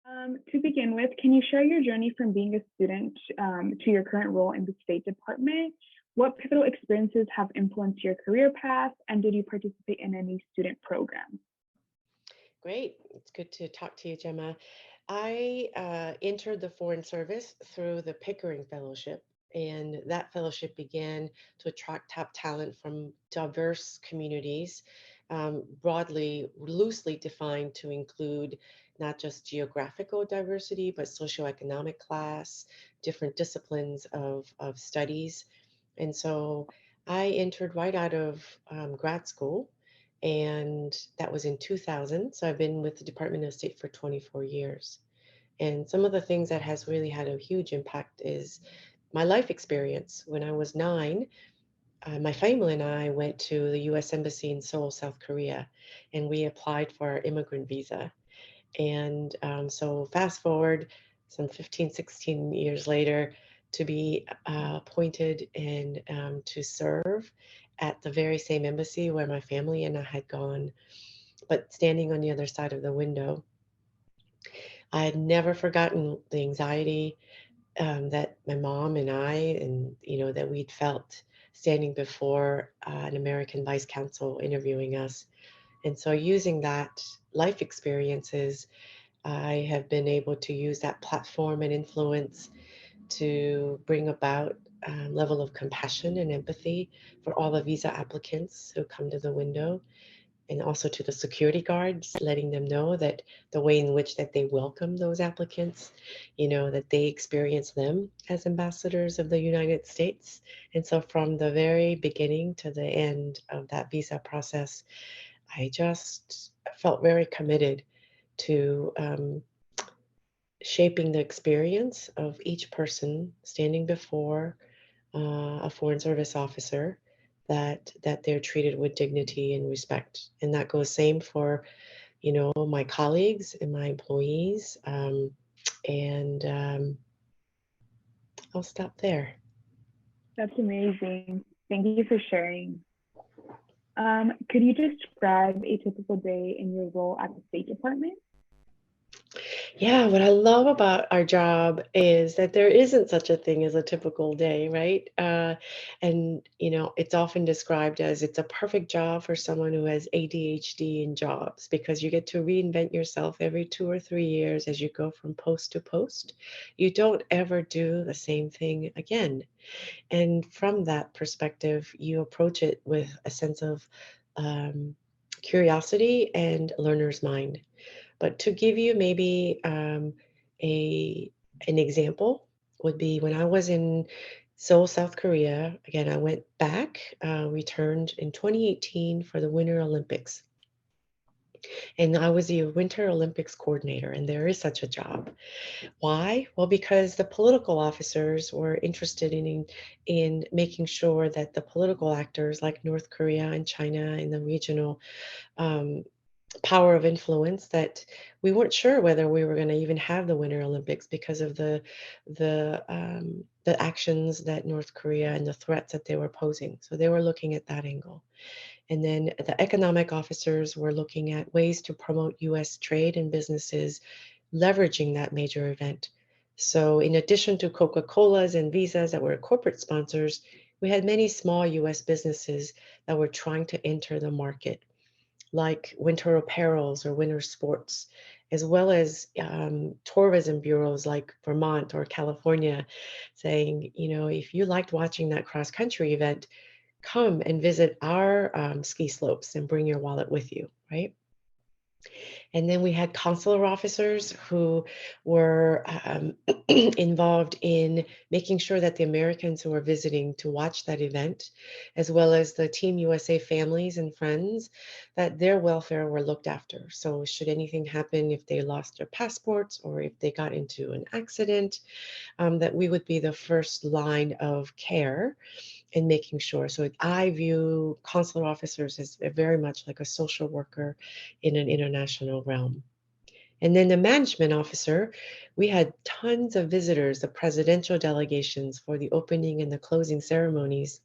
To begin with, can you share your journey from being a student to your current role in the State Department? What pivotal experiences have influenced your career path, and did you participate in any student programs? Great. It's good to talk to you, Gemma. I entered the Foreign Service through the Pickering Fellowship, and that fellowship began to attract top talent from diverse communities, broadly, loosely defined to include not just geographical diversity, but socioeconomic class, different disciplines of studies. And so I entered right out of grad school, and that was in 2000. So I've been with the Department of State for 24 years. And some of the things that has really had a huge impact is my life experience. When I was 9, my family and I went to the U.S. Embassy in Seoul, South Korea, and we applied for our immigrant visa. And so fast forward some 15, 16 years later to be appointed and to serve at the very same embassy where my family and I had gone, but standing on the other side of the window. I had never forgotten the anxiety that my mom and I, and that we'd felt standing before an American vice consul interviewing us. And so using that life experiences, I have been able to use that platform and influence to bring about a level of compassion and empathy for all the visa applicants who come to the window, and also to the security guards, letting them know that the way in which that they welcome those applicants, that they experience them as ambassadors of the United States. And so from the very beginning to the end of that visa process, I just felt very committed to shaping the experience of each person standing before a foreign service officer, that they're treated with dignity and respect. And that goes same for my colleagues and my employees. And I'll stop there. That's amazing. Thank you for sharing. Could you describe a typical day in your role at the State Department? Yeah, what I love about our job is that there isn't such a thing as a typical day, right? And it's often described as it's a perfect job for someone who has ADHD in jobs, because you get to reinvent yourself every 2 or 3 years as you go from post to post. You don't ever do the same thing again. And from that perspective, you approach it with a sense of um, curiosity and learner's mind. But to give you maybe a an example would be when I was in Seoul, South Korea. Again, I went back, returned in 2018 for the Winter Olympics. And I was the Winter Olympics coordinator, and there is such a job. Why? Well, because the political officers were interested in making sure that the political actors like North Korea and China and the regional um, power of influence, that we weren't sure whether we were going to even have the Winter Olympics because of the actions that North Korea and the threats that they were posing. So they were looking at that angle. And then the economic officers were looking at ways to promote US trade and businesses leveraging that major event. So in addition to Coca-Cola's and Visa's that were corporate sponsors, we had many small US businesses that were trying to enter the market, like winter apparels or winter sports, as well as tourism bureaus like Vermont or California saying, if you liked watching that cross country event, come and visit our ski slopes and bring your wallet with you, right? And then we had consular officers who were involved in making sure that the Americans who were visiting to watch that event, as well as the Team USA families and friends, that their welfare were looked after. So, should anything happen, if they lost their passports or if they got into an accident, that we would be the first line of care in making sure. So I view consular officers as very much like a social worker in an international realm. And then the management officer, we had tons of visitors, the presidential delegations for the opening and the closing ceremonies.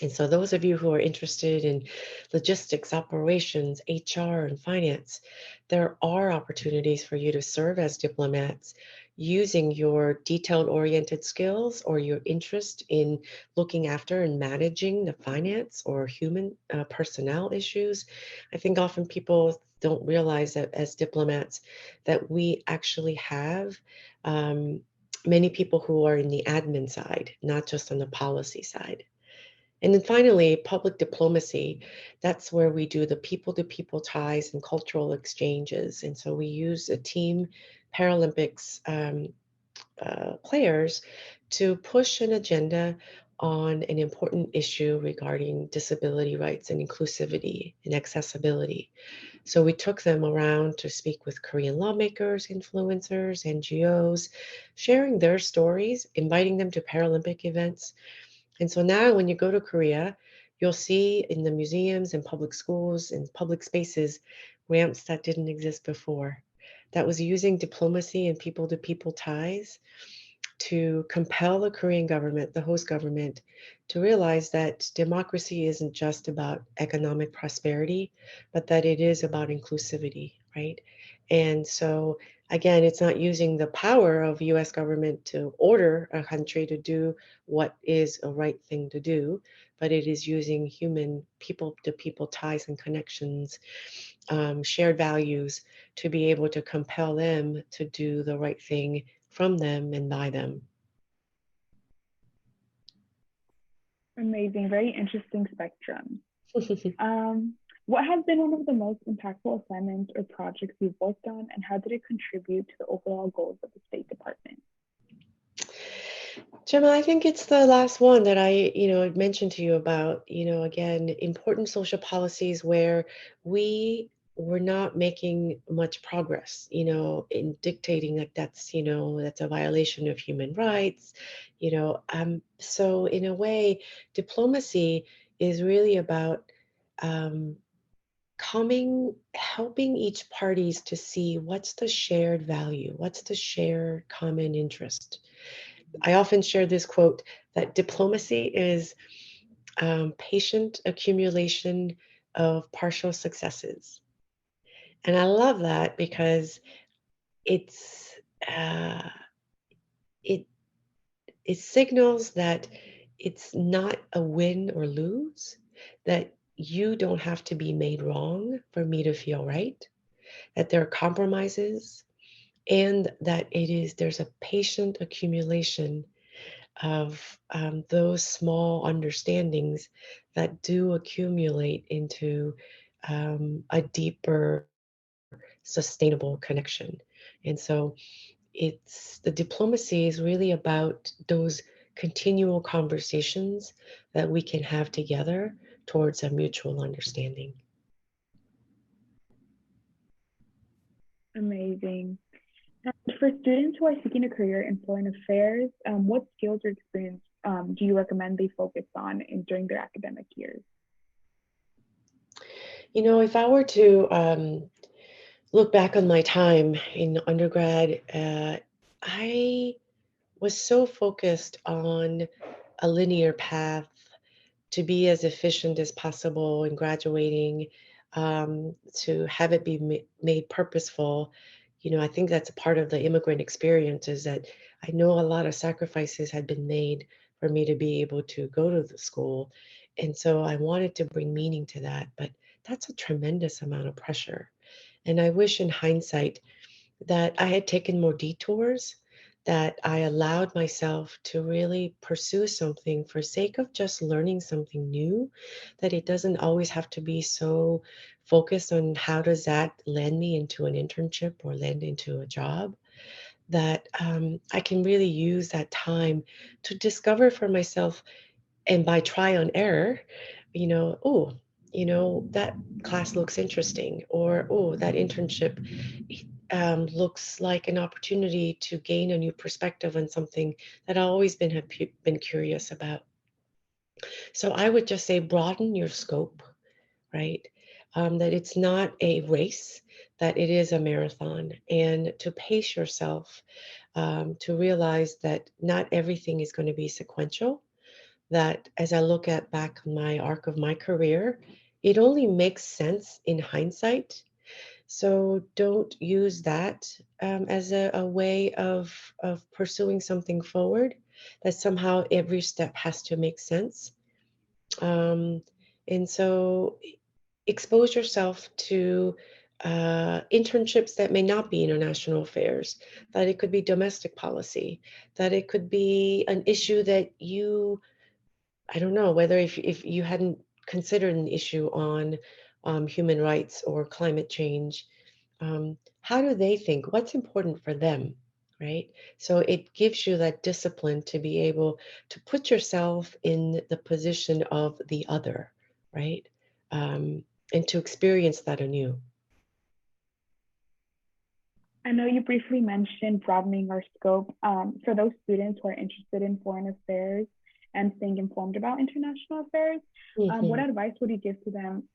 And so, those of you who are interested in logistics, operations, HR, and finance, there are opportunities for you to serve as diplomats using your detailed oriented skills or your interest in looking after and managing the finance or human personnel issues. I think often people don't realize that as diplomats that we actually have um, many people who are in the admin side, not just on the policy side. And then finally, public diplomacy. That's where we do the people to people ties and cultural exchanges. And so we use a team Paralympics players to push an agenda on an important issue regarding disability rights and inclusivity and accessibility. So we took them around to speak with Korean lawmakers, influencers, NGOs, sharing their stories, inviting them to Paralympic events, and so now when you go to Korea, you'll see in the museums and public schools and public spaces ramps that didn't exist before. That was using diplomacy and people to people ties to compel the Korean government, the host government, to realize that democracy isn't just about economic prosperity, but that it is about inclusivity, right? And so, again, it's not using the power of US government to order a country to do what is a right thing to do, but it is using human people to people ties and connections, shared values to be able to compel them to do the right thing from them and by them. Amazing, very interesting spectrum. Um, what has been one of the most impactful assignments or projects you've worked on, and how did it contribute to the overall goals of the State Department? Gemma, I think it's the last one that I mentioned to you about, again, important social policies where we were not making much progress, in dictating that that's a violation of human rights, so in a way, diplomacy is really about um, helping each parties to see what's the shared value, what's the shared common interest. I often share this quote that diplomacy is patient accumulation of partial successes. And I love that because it's uh, it it signals that it's not a win or lose, that you don't have to be made wrong for me to feel right, that there are compromises, and that there's a patient accumulation of those small understandings that do accumulate into a deeper, sustainable connection. And so the diplomacy is really about those continual conversations that we can have together towards a mutual understanding. Amazing. And for students who are seeking a career in foreign affairs, what skills or experience do you recommend they focus on during their academic years? If I were to look back on my time in undergrad, I was so focused on a linear path to be as efficient as possible in graduating, to have it be made purposeful. I think that's a part of the immigrant experience is that I know a lot of sacrifices had been made for me to be able to go to the school. And so I wanted to bring meaning to that, but that's a tremendous amount of pressure. And I wish in hindsight that I had taken more detours, that I allowed myself to really pursue something for sake of just learning something new, that it doesn't always have to be so focused on how does that land me into an internship or land into a job, that I can really use that time to discover for myself and by try on error, oh, that class looks interesting, or oh, that internship looks like an opportunity to gain a new perspective on something that I've always been curious about. So I would just say broaden your scope, right? That it's not a race, that it is a marathon, and to pace yourself, to realize that not everything is going to be sequential, that as I look at back on my arc of my career, it only makes sense in hindsight. So don't use that as a way of pursuing something forward, that somehow every step has to make sense. Um, and so expose yourself to internships that may not be international affairs, that it could be domestic policy, that it could be an issue that you, I don't know, whether if you hadn't considered an issue on human rights or climate change, how do they think? What's important for them? Right. So it gives you that discipline to be able to put yourself in the position of the other, right? Um, and to experience that anew. I know you briefly mentioned broadening our scope. For those students who are interested in foreign affairs and staying informed about international affairs, what Mhm. advice would you give to them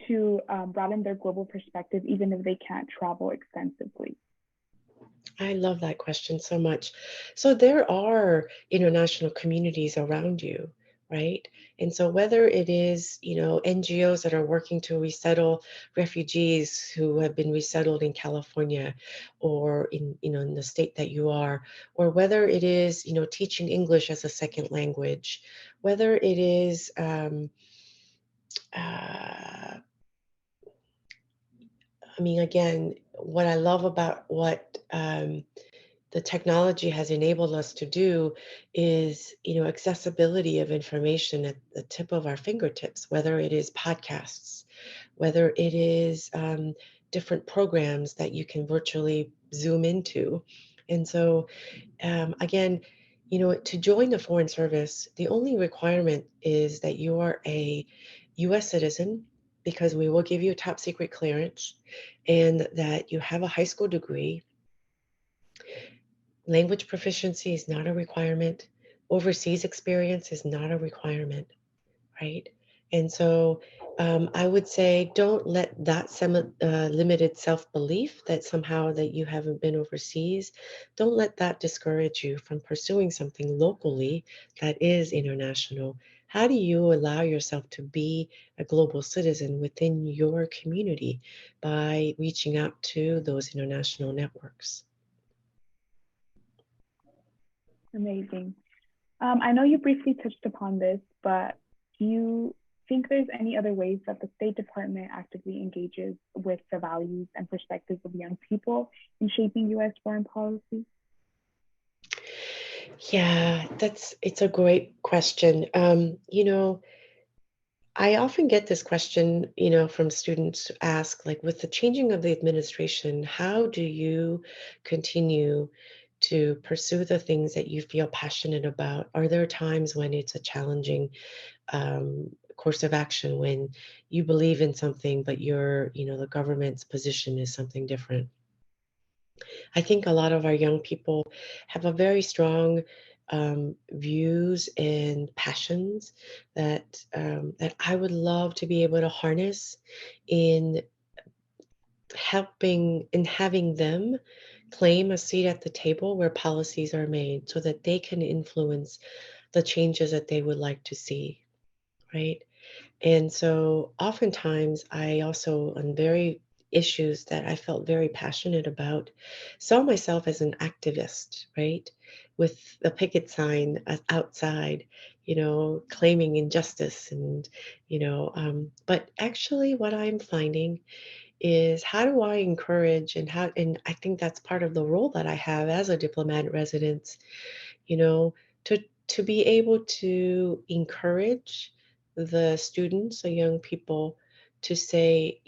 to broaden their global perspective, even if they can't travel extensively? I love that question so much. So there are international communities around you, right? And so whether it is, NGOs that are working to resettle refugees who have been resettled in California or in the state that you are, or whether it is, teaching English as a second language, whether it is uh, I mean, again, what I love about what the technology has enabled us to do is accessibility of information at the tip of our fingertips, whether it is podcasts, whether it is different programs that you can virtually zoom into. And so again, to join the foreign service, the only requirement is that you are a US citizen, because we will give you a top secret clearance, and that you have a high school degree. Language proficiency is not a requirement. Overseas experience is not a requirement, right? And so I would say don't let that limited self-belief that somehow that you haven't been overseas, don't let that discourage you from pursuing something locally that is international. How do you allow yourself to be a global citizen within your community by reaching out to those international networks? Amazing. I know you briefly touched upon this, but do you think there's any other ways that the State Department actively engages with the values and perspectives of young people in shaping U.S. foreign policy? Yeah, it's a great question. I often get this question, from students to ask, like, with the changing of the administration, how do you continue to pursue the things that you feel passionate about? Are there times when it's a challenging course of action, when you believe in something, but the government's position is something different? I think a lot of our young people have a very strong views and passions that I would love to be able to harness in helping and having them claim a seat at the table where policies are made so that they can influence the changes that they would like to see, right? And so oftentimes I also, on very issues that I felt very passionate about, saw myself as an activist, right? With a picket sign outside, claiming injustice but actually what I'm finding is how do I encourage and I think that's part of the role that I have as a diplomat in residence, you know, to be able to encourage the students, the young people, to say,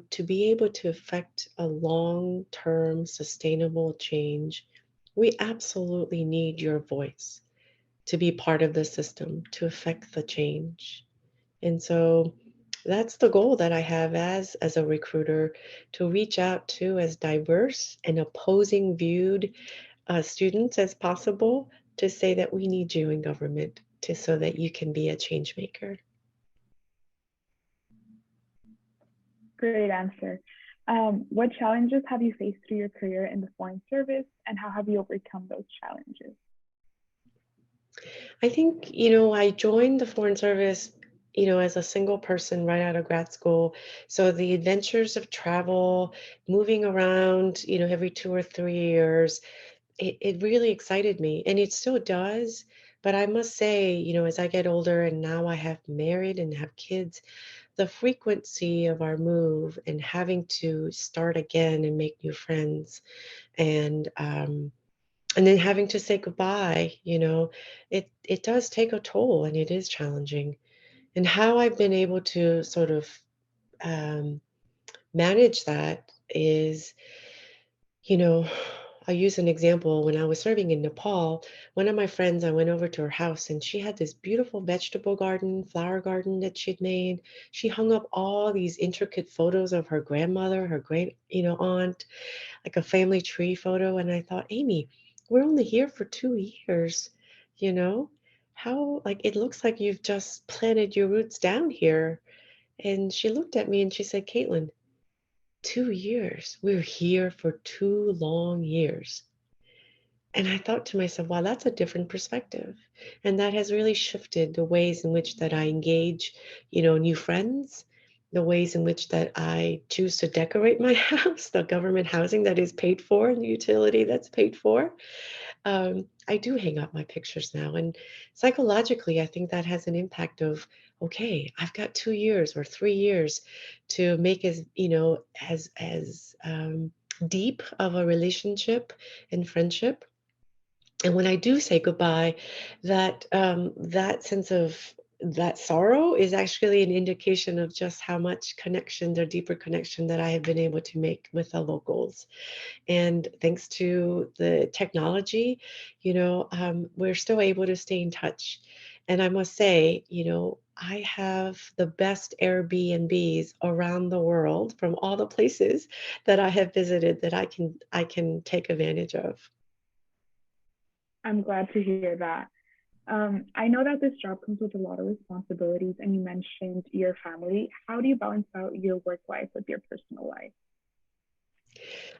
to be able to affect a long-term sustainable change, we absolutely need your voice to be part of the system to affect the change. And so that's the goal that I have as a recruiter, to reach out to as diverse and opposing viewed students as possible, to say that we need you in government to so that you can be a change maker. Great answer. What challenges have you faced through your career in the Foreign Service, and how have you overcome those challenges? I think, I joined the Foreign Service, as a single person right out of grad school. So the adventures of travel, moving around, every 2 or 3 years, it really excited me. And it still does. But I must say, as I get older and now I have married and have kids, the frequency of our move and having to start again and make new friends and then having to say goodbye, it does take a toll and it is challenging. And how I've been able to sort of um, manage that is, you know, I'll use an example. When I was serving in Nepal, one of my friends, I went over to her house and she had this beautiful vegetable garden, flower garden that she'd made. She hung up all these intricate photos of her grandmother, her great, aunt, like a family tree photo. And I thought, Amy, we're only here for 2 years, you know? How, like, it looks like you've just planted your roots down here. And she looked at me and she said, Caitlin, 2 years. We're here for 2 long years. And I thought to myself, wow, that's a different perspective. And that has really shifted the ways in which that I engage, new friends, the ways in which that I choose to decorate my house, the government housing that is paid for and the utility that's paid for. I do hang up my pictures now. And psychologically, I think that has an impact of, okay, I've got 2 years or 3 years to make as deep of a relationship and friendship. And when I do say goodbye, that sense of that sorrow is actually an indication of just how much connection, the deeper connection that I have been able to make with the locals. And thanks to the technology, we're still able to stay in touch. And I must say, I have the best Airbnbs around the world from all the places that I have visited that I can take advantage of. I'm glad to hear that. I know that this job comes with a lot of responsibilities, and you mentioned your family. How do you balance out your work life with your personal life?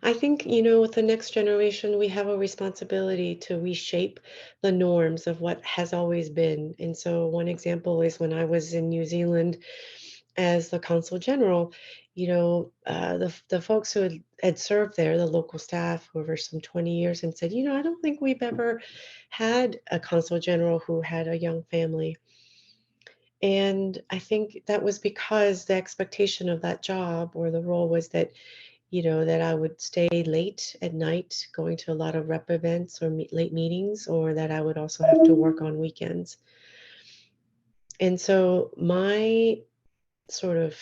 I think, with the next generation, we have a responsibility to reshape the norms of what has always been. And so, one example is when I was in New Zealand as the consul general, the folks who had served there, the local staff over some 20 years, and said, I don't think we've ever had a consul general who had a young family. And I think that was because the expectation of that job or the role was that that I would stay late at night going to a lot of rep events or late meetings, or that I would also have to work on weekends. And so my sort of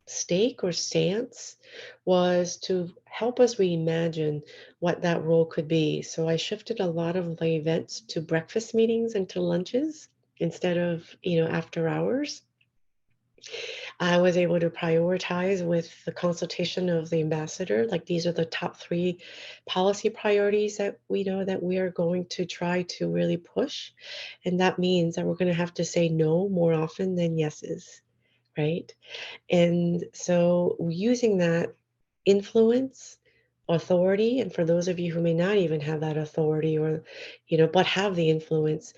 stake or stance was to help us reimagine what that role could be. So I shifted a lot of the events to breakfast meetings and to lunches instead of, after hours. I was able to prioritize with the consultation of the ambassador, like these are the top three policy priorities that we know that we are going to try to really push. And that means that we're going to have to say no more often than yeses, right? And so using that influence, authority, and for those of you who may not even have that authority or, but have the influence,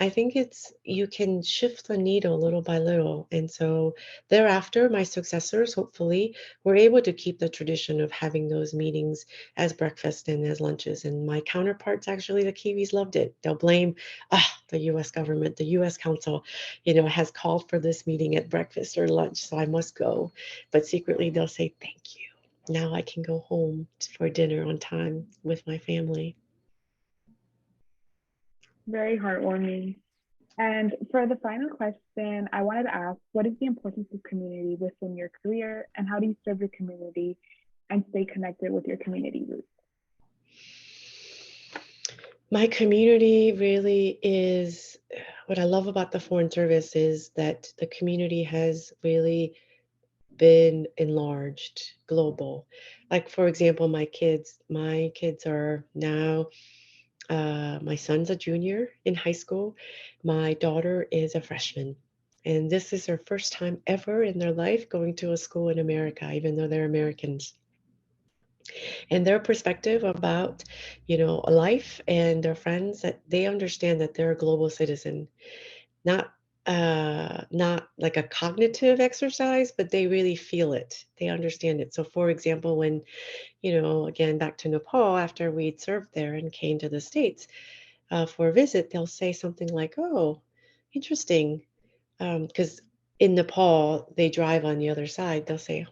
I think it's you can shift the needle little by little. And so thereafter, my successors hopefully were able to keep the tradition of having those meetings as breakfast and as lunches. And my counterparts, actually, the Kiwis loved it. They'll blame the US government, the US Council, has called for this meeting at breakfast or lunch, so I must go. But secretly, they'll say, thank you. Now I can go home for dinner on time with my family. Very heartwarming. And for the final question, I wanted to ask, what is the importance of community within your career, and how do you serve your community and stay connected with your community roots? My community really is what I love about the Foreign Service is that the community has really been enlarged, global. Like, for example, my kids are now, my son's a junior in high school, my daughter is a freshman. And this is their first time ever in their life going to a school in America, even though they're Americans. and their perspective about, life and their friends, that they understand that they're a global citizen, not not like a cognitive exercise, but they really feel it. They understand it. So for example, when, again, back to Nepal, after we'd served there and came to the States for a visit, they'll say something like, "Oh, interesting." Because in Nepal, they drive on the other side. They'll say,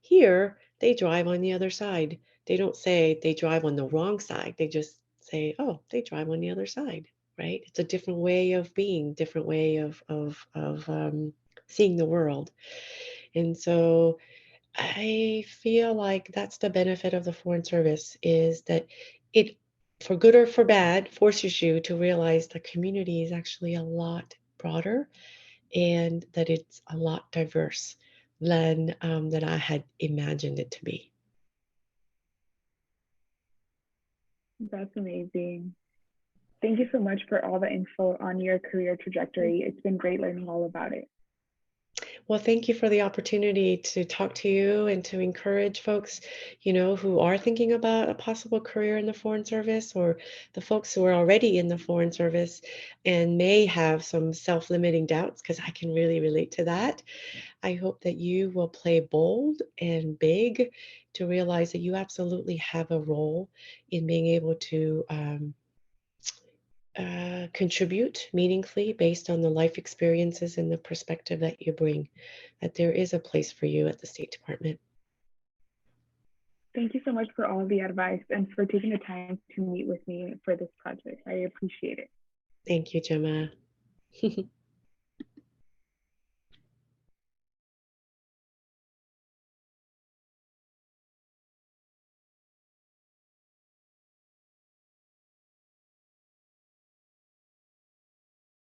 here they drive on the other side. They don't say they drive on the wrong side. They just say, oh, they drive on the other side, right? It's a different way of being, different way of seeing the world. And so I feel like that's the benefit of the Foreign Service, is that it, for good or for bad, forces you to realize the community is actually a lot broader, and that it's a lot diverse than I had imagined it to be. That's amazing. Thank you so much for all the info on your career trajectory. It's been great learning all about it. Well, thank you for the opportunity to talk to you and to encourage folks, who are thinking about a possible career in the Foreign Service, or the folks who are already in the Foreign Service and may have some self-limiting doubts, because I can really relate to that. I hope that you will play bold and big to realize that you absolutely have a role in being able to contribute meaningfully based on the life experiences and the perspective that you bring, that there is a place for you at the State Department. Thank you so much for all of the advice and for taking the time to meet with me for this project. I appreciate it. Thank you, Gemma.